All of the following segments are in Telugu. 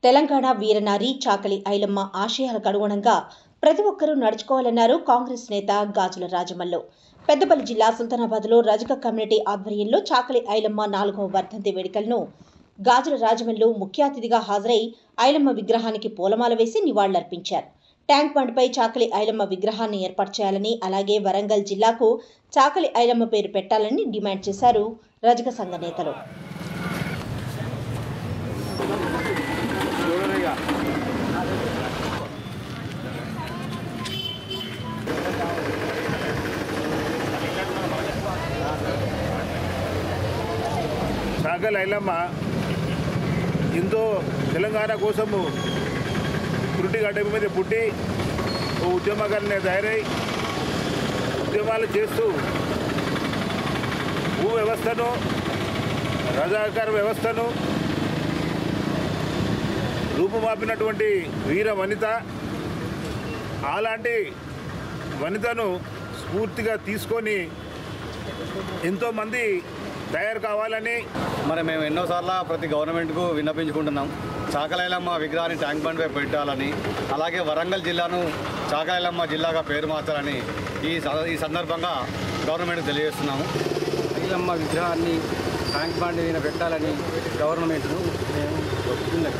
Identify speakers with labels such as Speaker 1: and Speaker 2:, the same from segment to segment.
Speaker 1: తెలంగాణ వీరనారి చాకలి ఐలమ్మ ఆశయాలకు అనుగుణంగా ప్రతి ఒక్కరూ నడుచుకోవాలన్నారు కాంగ్రెస్ నేత గాజుల రాజమల్లు. పెద్దపల్లి జిల్లా సుల్తానాబాద్లో రజక కమ్యూనిటీ ఆధ్వర్యంలో చాకలి ఐలమ్మ 4వ వర్ధంతి వేడుకలను గాజుల రాజమల్లు ముఖ్య అతిథిగా హాజరై ఐలమ్మ విగ్రహానికి పూలమాల వేసి నివాళులర్పించారు. ట్యాంక్ బండ్పై చాకలి ఐలమ్మ విగ్రహాన్ని ఏర్పాటు చేయాలని, అలాగే వరంగల్ జిల్లాకు చాకలి ఐలమ్మ పేరు పెట్టాలని డిమాండ్ చేశారు రజక సంఘ నేతలు.
Speaker 2: చాకలి ఐలమ్మ ఎంతో తెలంగాణ కోసము పురిటి గడ్డ మీద పుట్టి ఓ ఉద్యమకారిని తయారై ఉద్యమాలు చేస్తూ భూ వ్యవస్థను, రజాకార వ్యవస్థను రూపుమాపినటువంటి వీర వనిత. అలాంటి వనితను స్ఫూర్తిగా తీసుకొని ఎంతోమంది తయారు కావాలని
Speaker 3: మరి మేము ఎన్నోసార్లు ప్రతి గవర్నమెంట్కు విన్నపించుకుంటున్నాం. చాకలి ఐలమ్మ విగ్రహాన్ని ట్యాంక్ బండ్పై పెట్టాలని, అలాగే వరంగల్ జిల్లాను చాకలి ఐలమ్మ జిల్లాగా పేరు మార్చాలని ఈ సందర్భంగా గవర్నమెంట్కి తెలియజేస్తున్నాము.
Speaker 4: ఐలమ్మ విగ్రహాన్ని ట్యాంక్ బండ్ మీద పెట్టాలని గవర్నమెంట్ను మేము ఒప్పుకున్నాం.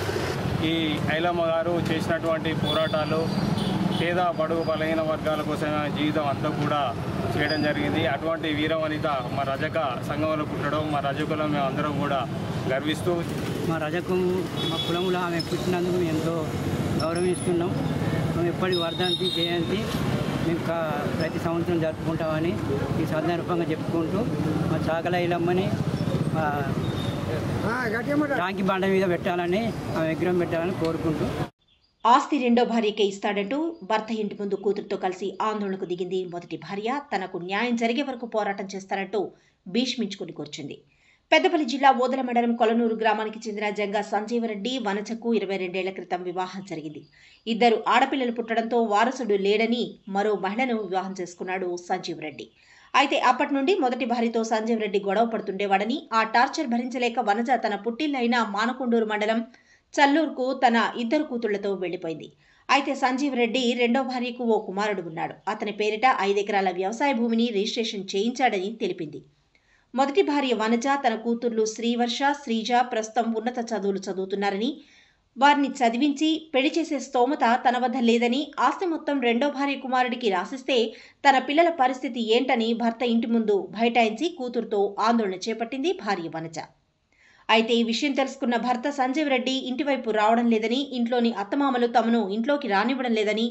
Speaker 5: ఈ ఐలమ్మ గారు చేసినటువంటి పోరాటాలు పేద బడుగు బలహీన వర్గాల కోసం జీవితం అంతా కూడా చేయడం జరిగింది. అటువంటి వీరవనిత మా రజక సంఘంలో పుట్టడం, మా రజకులు మేము అందరం కూడా గర్విస్తూ
Speaker 4: మా రజకము, మా కులములో ఆమె పుట్టినందుకు మేము ఎంతో గౌరవిస్తున్నాం. మేము ఎప్పటి వర్ధంతి జయంతి మేము ప్రతి సంవత్సరం జరుపుకుంటామని ఈ సందర్భంగా చెప్పుకుంటూ మా చాకలి ఐలమ్మని ట్యాంక్ బండ మీద పెట్టాలని, ఆ విగ్రహం పెట్టాలని కోరుకుంటూ
Speaker 1: ఆస్తి రెండో భార్యకే ఇస్తాడంటూ భర్త ఇంటి ముందు కూతురుతో కలిసి ఆందోళనకు దిగింది మొదటి భార్య. తనకు న్యాయం జరిగే వరకు పోరాటం చేస్తారంటూ భీష్మించుకుని కూర్చుంది. పెద్దపల్లి జిల్లా ఓదల మండలం కొలనూరు గ్రామానికి చెందిన జంగా సంజీవరెడ్డి వనచకు 22 ఏళ్ల క్రితం వివాహం జరిగింది. 2 ఆడపిల్లలు పుట్టడంతో వారసుడు లేడని మరో మహిళను వివాహం చేసుకున్నాడు సంజీవరెడ్డి. అయితే అప్పటి నుండి మొదటి భార్యతో సంజీవరెడ్డి గొడవ పడుతుండేవాడని, ఆ టార్చర్ భరించలేక వనజ తన పుట్టిల్లైన మానకొండూరు మండలం చల్లూరుకు తన 2 కూతుళ్లతో వెళ్లిపోయింది. అయితే సంజీవరెడ్డి రెండో భార్యకు ఓ కుమారుడు ఉన్నాడు. అతని పేరిట 5 ఎకరాల వ్యవసాయ భూమిని రిజిస్ట్రేషన్ చేయించాడని తెలిపింది. మొదటి భార్య వనజ తన కూతుర్లు శ్రీవర్ష, శ్రీజ ప్రస్తుతం ఉన్నత చదువులు చదువుతున్నారని, వారిని చదివించి పెళ్లి చేసే స్తోమత తన వద్ద లేదని, ఆస్తి మొత్తం రెండో భార్య కుమారుడికి రాసిస్తే తన పిల్లల పరిస్థితి ఏంటని భర్త ఇంటి ముందు బైఠాయించి కూతురుతో ఆందోళన చేపట్టింది భార్య వనజ. అయితే ఈ విషయం తెలుసుకున్న భర్త సంజీవరెడ్డి ఇంటివైపు రావడం లేదని, ఇంట్లోని అత్తమామలు తమను ఇంట్లోకి రానివ్వడం లేదని,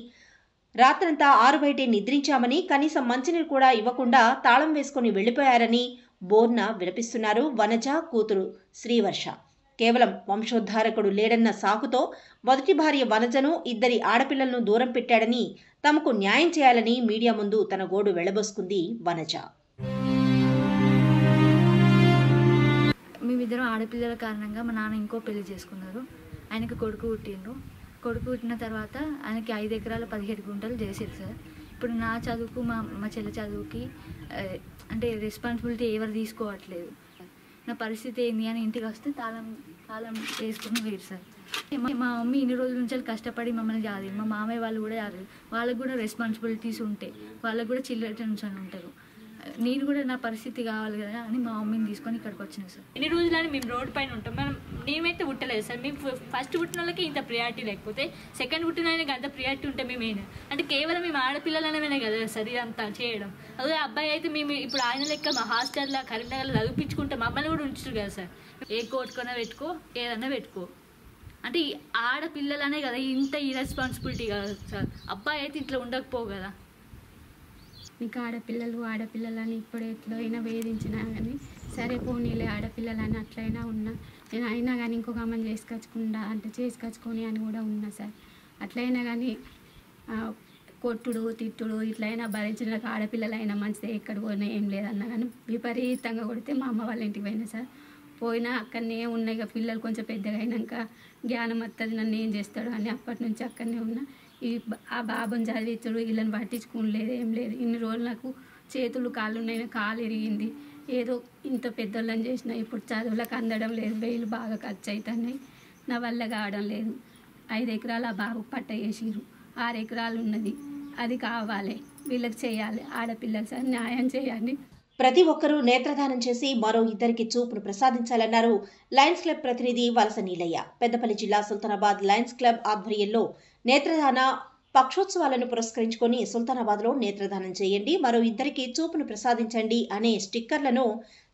Speaker 1: రాత్రంతా 6 బయటే నిద్రించామని, కనీసం మంచినీరు కూడా ఇవ్వకుండా తాళం వేసుకుని వెళ్లిపోయారని బోర్న విలపిస్తున్నారు వనజ కూతురు శ్రీవర్ష. కేవలం వంశోద్ధారకుడు లేడన్న సాకుతో మొదటి భార్య వనజను, 2 ఆడపిల్లలను దూరం పెట్టాడని, తమకు న్యాయం చేయాలని మీడియా ముందు తన గోడు వెళ్లబోసుకుంది వనజ.
Speaker 6: మేమిద్దరం ఆడపిల్లల కారణంగా మా నాన్న ఇంకో పెళ్లి చేసుకున్నారు. ఆయనకి కొడుకు పుట్టిండ్రు. కొడుకు పుట్టిన తర్వాత ఆయనకి 5 ఎకరాల 17 గుంటలు చేసారు సార్. ఇప్పుడు నా చదువుకు మా చెల్లి చదువుకి అంటే రెస్పాన్సిబిలిటీ ఎవరు తీసుకోవట్లేదు. నా పరిస్థితి ఏంది అని ఇంటికి వస్తే తాళం వేసుకుని వేరు సార్. మా మమ్మీ ఇన్ని రోజుల నుంచి కష్టపడి మమ్మల్ని జాది, మా మామయ్య వాళ్ళు కూడా జాది, వాళ్ళకు కూడా రెస్పాన్సిబిలిటీస్ ఉంటాయి, వాళ్ళకు కూడా చిల్డ్రన్స్ అని ఉంటారు. నేను కూడా నా పరిస్థితి కావాలి కదా అని మా మమ్మీని తీసుకొని ఇక్కడికి వచ్చినా సార్.
Speaker 7: ఎన్ని రోజులని మేము రోడ్ పైన ఉంటాం. మేమైతే పుట్టలేదు సార్. మేము ఫస్ట్ పుట్టిన వాళ్ళకి ఇంత ప్రియారిటీ లేకపోతే సెకండ్ పుట్టిన ఆయనకి అంత ప్రియారిటీ ఉంటే మేమేనా అంటే కేవలం మేము ఆడపిల్లలనే కదా సార్ ఇదంతా చేయడం. అదే అబ్బాయి అయితే మేము ఇప్పుడు ఆయన లెక్క మా హాస్టల్లో కరీంనగర్లో చదివించుకుంటే మమ్మల్ని కూడా ఉంచుతారు కదా సార్. ఏ కోటుకొన్నా పెట్టుకో, ఏదన్నా పెట్టుకో అంటే ఆడపిల్లలనే కదా ఇంత ఇర్రెస్పాన్సిబిలిటీ కదా సార్. అబ్బాయి అయితే ఇట్లా ఉండకపోవు కదా.
Speaker 8: నీకు ఆడపిల్లలని ఇప్పుడు ఎట్లయినా వేధించినా కానీ సరే పోనీలే ఆడపిల్లలని అట్లయినా ఉన్నా, నేను అయినా కానీ ఇంకొక అమ్మని చేసుకొచ్చుకొని అని కూడా ఉన్నా సార్. అట్లయినా కానీ కొట్టుడు తిట్టుడు ఇట్లయినా భరించిన ఆడపిల్లలైనా మంచిదే, ఎక్కడ పోయినా ఏం లేదన్నా కానీ విపరీతంగా కొడితే మా అమ్మ వాళ్ళ ఇంటికి పోయినా సార్. పోయినా అక్కడనే ఉన్నాయి. పిల్లలు కొంచెం పెద్దగా అయినాక జ్ఞానం వస్తుంది, నన్ను ఏం చేస్తాడు అని అప్పటి నుంచి అక్కడనే ఉన్నా. ఆ బాబుని చదివించడు, వీళ్ళని పట్టించుకోలేదు, ఏం లేదు. ఇన్ని రోజులు నాకు చేతులు కాళ్ళు ఉన్నాయి, కాలు ఇరిగింది. ఏదో ఇంత పెద్దోళ్ళని చేసినా ఇప్పుడు చదువులకు అందడం లేదు, వేలు బాగా ఖర్చు అవుతున్నాయి. నా వల్ల కావడం లేదు. 5 ఎకరాలు ఆ బాబు పట్ట వేసిరు, 6 ఎకరాలు ఉన్నది. అది కావాలి, వీళ్ళకి చేయాలి, ఆడపిల్లలు సార్ న్యాయం చేయండి.
Speaker 1: ప్రతి ఒక్కరూ నేత్రదానం చేసి మరో 2కి చూపును ప్రసాదించాలన్నారు లయన్స్ క్లబ్ ప్రతినిధి వలస నీలయ్య. పెద్దపల్లి జిల్లా సుల్తానాబాద్ లయన్స్ క్లబ్ ఆధ్వర్యంలో నేత్రదాన పక్షోత్సవాలను పురస్కరించుకొని సుల్తానాబాద్లో నేత్రదానం చేయండి, మరో 2కి చూపును ప్రసాదించండి అనే స్టిక్కర్లను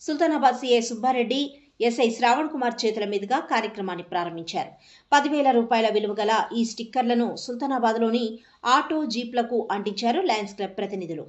Speaker 1: సుల్తానాబాద్ సిఐ సుబ్బారెడ్డి, ఎస్ఐ శ్రావణ్ కుమార్ చేతుల మీదుగా కార్యక్రమాన్ని ప్రారంభించారు. 10,000 రూపాయల విలువ గల ఈ స్టిక్కర్లను సుల్తానాబాద్లోని ఆటో జీప్లకు అంటించారు లయన్స్ క్లబ్ ప్రతినిధులు.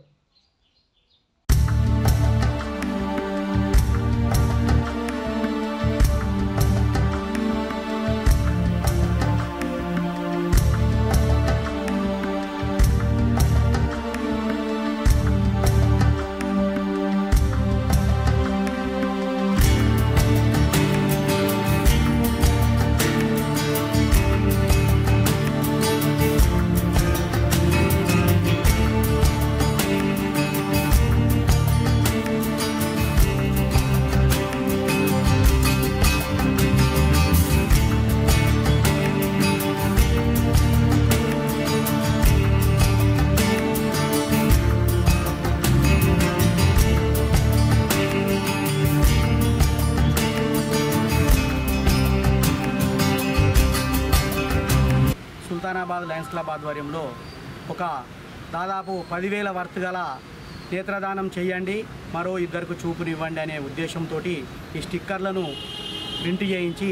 Speaker 9: సుల్తానాబాద్ లయన్స్ క్లబ్ ఆధ్వర్యంలో ఒక దాదాపు 10,000 వర్త్ గల నేత్రదానం చేయండి, మరో 2కు చూపునివ్వండి అనే ఉద్దేశంతో ఈ స్టిక్కర్లను ప్రింట్ చేయించి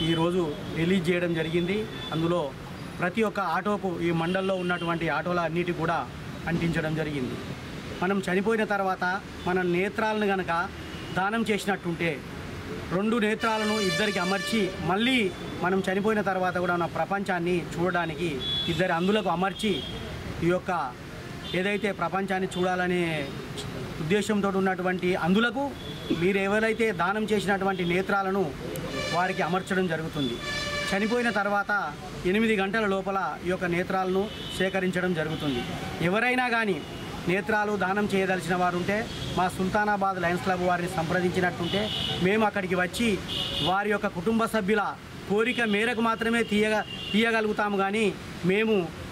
Speaker 9: ఈరోజు రిలీజ్ చేయడం జరిగింది. అందులో ప్రతి ఒక్క ఆటోకు ఈ మండల్లో ఉన్నటువంటి ఆటోల అన్నిటి కూడా అంటించడం జరిగింది. మనం చనిపోయిన తర్వాత మన నేత్రాలను గనక దానం చేసినట్టుంటే 2 నేత్రాలను 2కి అమర్చి మళ్ళీ మనం చనిపోయిన తర్వాత కూడా మన ప్రపంచాన్ని చూడడానికి 2 అందులకు అమర్చి ఈ యొక్క ఏదైతే ప్రపంచాన్ని చూడాలనే ఉద్దేశంతో ఉన్నటువంటి అందులకు మీరు ఎవరైతే దానం చేసినటువంటి నేత్రాలను వారికి అమర్చడం జరుగుతుంది. చనిపోయిన తర్వాత 8 గంటల లోపల ఈ యొక్క నేత్రాలను సేకరించడం జరుగుతుంది. ఎవరైనా కానీ నేత్రాలు దానం చేయదలిచిన వారు ఉంటే మా సుల్తానాబాద్ లయన్స్ క్లబ్ వారిని సంప్రదించినట్టుంటే మేము అక్కడికి వచ్చి వారి యొక్క కుటుంబ సభ్యుల కోరిక మేరకు మాత్రమే తీయగలుగుతాము. కానీ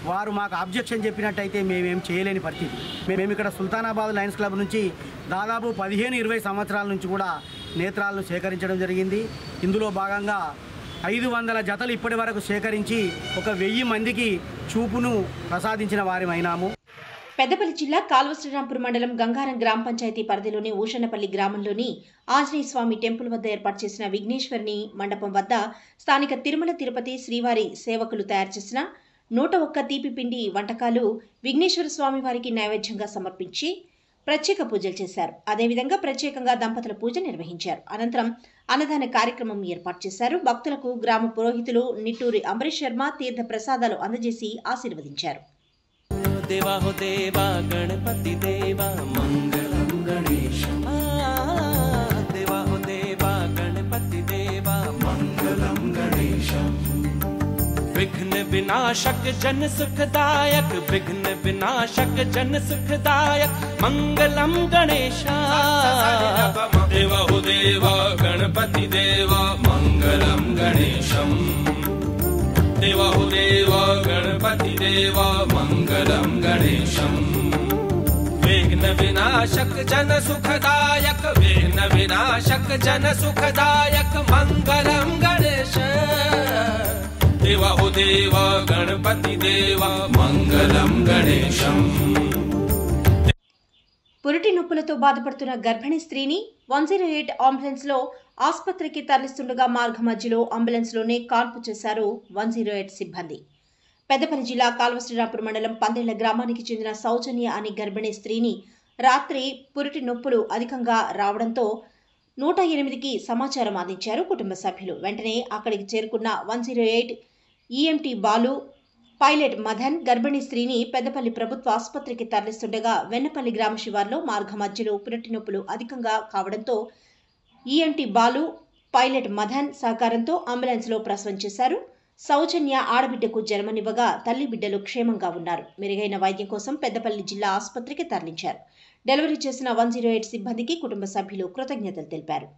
Speaker 9: వారు మాకు అబ్జెక్షన్ చెప్పినట్టయితే మేమేం చేయలేని పరిస్థితి. మేము ఇక్కడ సుల్తానాబాద్ లయన్స్ క్లబ్ నుంచి దాదాపు 15-20 సంవత్సరాల నుంచి కూడా నేత్రాలను సేకరించడం జరిగింది. ఇందులో భాగంగా 500 జతలు ఇప్పటి వరకు సేకరించి ఒక 1000 మందికి చూపును ప్రసాదించిన వారిమైనాము.
Speaker 1: పెద్దపల్లి జిల్లా కాల్వ శ్రీరాంపూర్ మండలం గంగారం గ్రామ పంచాయతీ పరిధిలోని ఊషన్నపల్లి గ్రామంలోని ఆంజనేయ స్వామి టెంపుల్ వద్ద ఏర్పాటు చేసిన విఘ్నేశ్వరుని మండపం వద్ద స్థానిక తిరుమల తిరుపతి శ్రీవారి సేవకులు తయారు చేసిన 101 తీపి పిండి వంటకాలు విఘ్నేశ్వర స్వామి వారికి నైవేద్యంగా సమర్పించి ప్రత్యేక పూజలు చేశారు. అదేవిధంగా ప్రత్యేకంగా దంపతుల పూజ నిర్వహించారు. అనంతరం అన్నదాన కార్యక్రమం ఏర్పాటు చేశారు. భక్తులకు గ్రామ పురోహితులు నిట్టూరి అంబరీష్ శర్మ తీర్థ ప్రసాదాలు అందజేసి ఆశీర్వదించారు.
Speaker 10: देवा हो देवा गणपति देवा मंगलम गणेशम देवा हो देवा गणपति देवा मंगलम गणेशम विघ्न विनाशक जन सुखदायक विघ्न विनाशक जन सुखदायक मंगलम गणेशा देवा हो देवा गणपति देवा मंगलम गणेशम देवा हो देवा गणपति देवा मंगलम गणेशम विघ्न विनाशक जन सुखदायक विघ्न विनाशक जन सुखदायक मंगलम गणेश देवा हो देवा गणपति देवा मंगलम गणेशम.
Speaker 1: పురిటి నొప్పులతో బాధపడుతున్న గర్భిణీ స్త్రీని 108 అంబులెన్స్ లో ఆసుపత్రికి తరలిస్తుండగా మార్గ మధ్యలో అంబులెన్స్ లోనే కాల్పు చేశారు 108 సిబ్బంది. పెద్దపల్లి జిల్లా కాల్వ శ్రీరాంపూర్ మండలం పందేళ్ల గ్రామానికి చెందిన సౌజన్య అనే గర్భిణీ స్త్రీని రాత్రి పురిటి నొప్పులు అధికంగా రావడంతో 108కి సమాచారం అందించారు కుటుంబ సభ్యులు. వెంటనే అక్కడికి చేరుకున్న 108 ఈఎంటీ బాలు, పైలట్ మదన్ గర్భిణీ స్త్రీని పెద్దపల్లి ప్రభుత్వ ఆసుపత్రికి తరలిస్తుండగా వెన్నపల్లి గ్రామ శివార్లో మార్గ మధ్యలో పురిటి నొప్పులు అధికంగా కావడంతో ఈఎంటీ బాలు, పైలట్ మదన్ సహకారంతో అంబులెన్స్లో ప్రసవం చేశారు. సౌజన్య ఆడబిడ్డకు జన్మనివ్వగా తల్లి బిడ్డలు క్షేమంగా ఉన్నారు. మెరుగైన వైద్యం కోసం పెద్దపల్లి జిల్లా ఆసుపత్రికి తరలించారు. డెలివరీ చేసిన 108 సిబ్బందికి కుటుంబ సభ్యులు కృతజ్ఞతలు తెలిపారు.